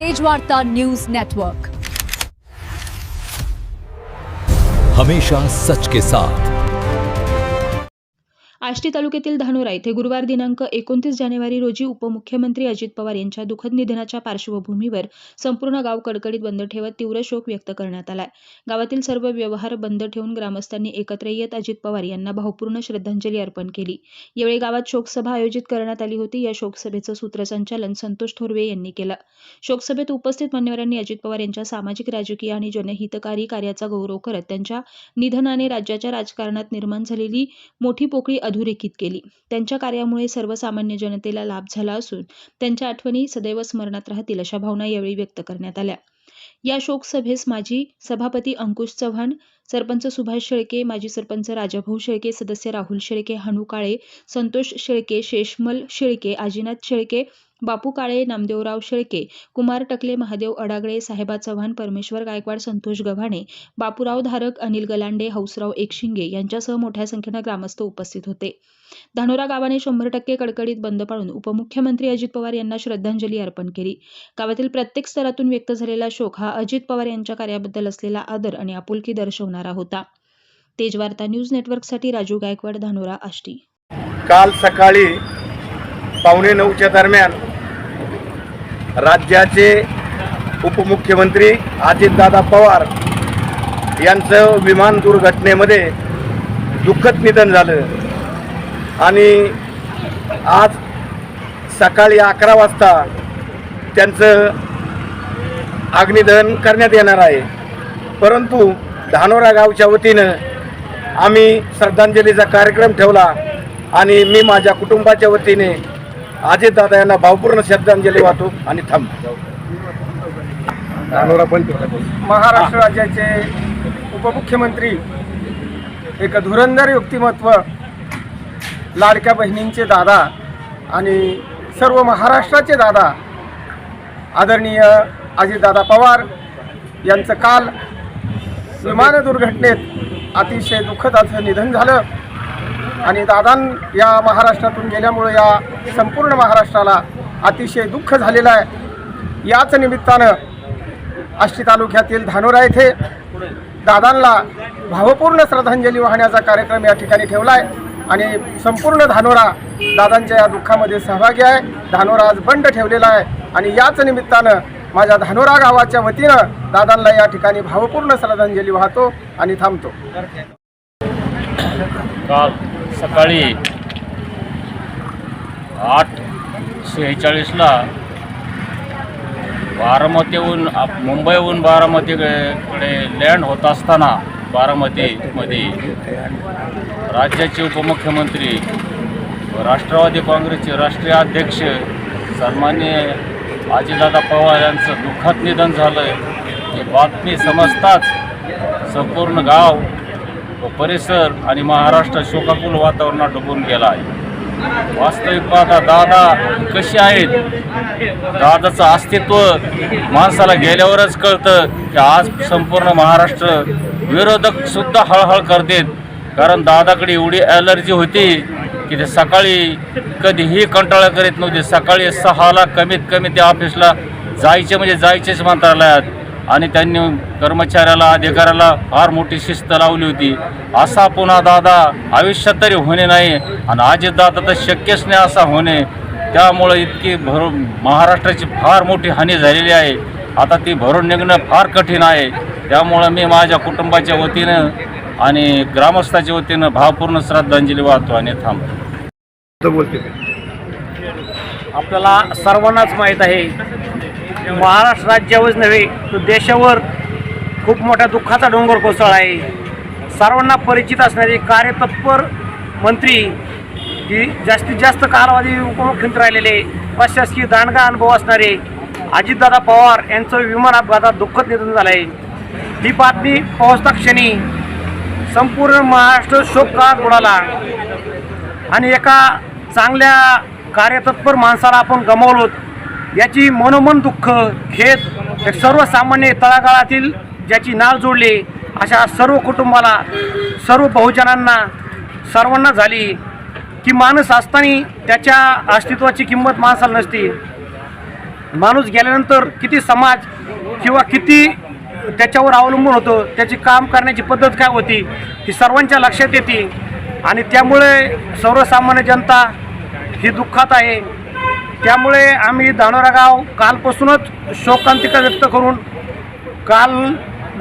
Tejvarta news network, हमेशा सच के साथ। आष्टी तालुक्यातील धानोरा येथे गुरुवार दिनांक 29 जानेवारी रोजी उपमुख्यमंत्री अजित पवार यांच्या दुःखद निधनाच्या पार्श्वभूमीवर संपूर्ण गाव कडकडीत बंद ठेवत तीव्र शोक व्यक्त करण्यात आलाय। गावातील सर्व व्यवहार बंद ठेवून ग्रामस्थांनी एकत्र येत अजित पवार यांना भावपूर्ण श्रद्धांजली अर्पण केली। यावेळी गावात शोकसभा आयोजित करण्यात आली होती। या शोकसभेचं सूत्रसंचालन संतोष थोरवे यांनी केलं। शोकसभेत उपस्थित मान्यवरांनी अजित पवार यांच्या सामाजिक, राजकीय आणि जनहितकारी कार्याचा गौरव करत त्यांच्या निधनाने राज्याच्या राजकारणात निर्माण झालेली मोठी पोकळी अधोरेखित केली। त्यांच्या कार्यामुळे सर्वसामान्य जनतेला लाभ झाला असून त्यांच्या आठवणी सदैव स्मरणात राहतील अशा भावना यावेळी व्यक्त करण्यात आल्या। या शोकसभेस माजी सभापती अंकुश चव्हाण, सरपंच सुभाष शेळके, माजी सरपंच राजाभाऊ शेळके, सदस्य राहुल शेळके, हनु काळे, संतोष शेळके, शेषमल शेळके, आजीनाथ शेळके, बापू काळे, नामदेवराव शेळके, कुमार टकले, महादेव अडागळे, साहेबा चव्हाण, परमेश्वर गायकवाड, संतोष गव्हाणे, बापूराव धारक, अनिल गलांडे, हौसराव एकशिंगे यांच्यासह मोठ्या संख्येनं ग्रामस्थ उपस्थित होते। धानोरा गावाने 100% कडकडीत बंद पाळून उपमुख्यमंत्री अजित पवार यांना श्रद्धांजली अर्पण केली। गावातील प्रत्येक स्तरातून व्यक्त झालेला शोक हा अजित पवार यांच्या कार्याबद्दल असलेला आदर आणि आपुलकी दर्शवणारा होता। तेजवार्ता न्यूज नेटवर्कसाठी राजू गायकवाड, धानोरा, आष्टी। काल सकाळी 8:45च्या दरम्यान राज्याचे उपमुख्यमंत्री अजितदादा पवार यांचं विमान दुर्घटनेमध्ये दुःखद निधन झालं आणि आज सकाळी 11 वाजता त्यांचं अग्निदहन करण्यात येणार आहे। परंतु धानोरा गावच्या वतीनं आम्ही श्रद्धांजलीचा कार्यक्रम ठेवला आणि मी माझ्या कुटुंबाच्या वतीने अजितदादा यांना भावपूर्ण श्रद्धांजली वाहतो आणि थांबतो। महाराष्ट्र राज्याचे उपमुख्यमंत्री, एक धुरंधर व्यक्तिमत्व, लाडक्या बहिणींचे दादा आणि सर्व महाराष्ट्राचे दादा आदरणीय अजितदादा पवार यांचं काल विमान दुर्घटनेत अतिशय दुःखद असं निधन झालं आणि दादां या महाराष्ट्रातून गेल्यामुळे या संपूर्ण महाराष्ट्राला अतिशय दुःख झालेलं आहे। याच निमित्तानं आष्टी तालुक्यातील धानोरा येथे दादांना भावपूर्ण श्रद्धांजली वाहण्याचा कार्यक्रम या ठिकाणी ठेवला आहे आणि संपूर्ण धानोरा दादांच्या या दुःखामध्ये सहभागी आहे। धानोरा आज बंद ठेवलेला आहे आणि याच निमित्तानं माझ्या धानोरा गावाच्या वतीनं दादांना या ठिकाणी भावपूर्ण श्रद्धांजली वाहतो आणि थांबतो। काल सकाळी 8:46ला बारामतीहून मुंबईहून बारामतीकडे लँड होत असताना बारामतीमध्ये राज्याचे उपमुख्यमंत्री राष्ट्रवादी काँग्रेसचे राष्ट्रीय अध्यक्ष सन्माननीय अजितदादा पवार यांचं दुःखद निधन झालं। ही बातमी समजताच संपूर्ण गाव व परिसर आणि महाराष्ट्र शोकाकुल वातावरणात डुबून गेला आहे। वास्तविक पाहता दादा कशी आहेत, दादाचं अस्तित्व माणसाला गेल्यावरच कळतं की आज संपूर्ण महाराष्ट्र विरोधक सुद्धा हळहळ करतात। कारण दादाकडे एवढी ॲलर्जी होती की ते सकाळी कधीही कंटाळा करीत नव्हते। सकाळी 6ला कमीत कमी ते ऑफिसला जायचे म्हणजे जायचेच मंत्रालयात आणि त्यांनी कर्मचाऱ्याला, अधिकाऱ्याला फार मोठी शिस्त लावली होती। असा पुन्हा दादा आयुष्यात तरी होणे नाही आणि अजितदादा तर शक्यच नाही असा होणे। त्यामुळं इतकी महाराष्ट्राची फार मोठी हानी झालेली आहे। आता ती भरून निघणं फार कठीण आहे। त्यामुळं मी माझ्या कुटुंबाच्या वतीनं आणि ग्रामस्थाच्या वतीनं भावपूर्ण श्रद्धांजली वाहतो आणि थांबतो। आपल्याला सर्वांनाच माहीत आहे, महाराष्ट्र राज्यावरच नव्हे तर देशावर खूप मोठ्या दुःखाचा डोंगर कोसळला आहे। सर्वांना परिचित असणारे कार्यतत्पर मंत्री, की जास्तीत जास्त कालावधी उपमुख्यमंत्री राहिलेले, प्रशासकीय दांडगा अनुभव असणारे अजितदादा पवार यांचं विमान अपघातात दुःखद निधन झालं आहे। ही बातमी पोहोचता क्षणी संपूर्ण महाराष्ट्र शोककाळात बुडाला आणि एका चांगल्या कार्यतत्पर माणसाला आपण गमावलो याची मनोमन दुःख, खेद एक सर्वसामान्य तळागाळातील ज्याची नाळ जोडली अशा सर्व कुटुंबाला, सर्व बहुजनांना, सर्वांना झाली की माणूस असताना त्याच्या अस्तित्वाची किंमत माणसाला नसते। माणूस गेल्यानंतर किती समाज किंवा किती त्याच्यावर अवलंबून होतं, त्याची काम करण्याची पद्धत काय होती ही सर्वांच्या लक्षात येते आणि त्यामुळे सर्वसामान्य जनता ही दुःखात आहे. त्यामुळे आम्ही धानोरा गाव कालपासूनच शोकांतिका व्यक्त करून काल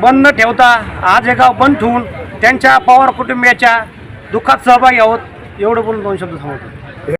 बंद न ठेवता आज हे गाव बंद ठेवून त्यांच्या पवार कुटुंबियाच्या दुःखात सहभागी आहोत. एवढं बोलून 2 शब्द सांगतो.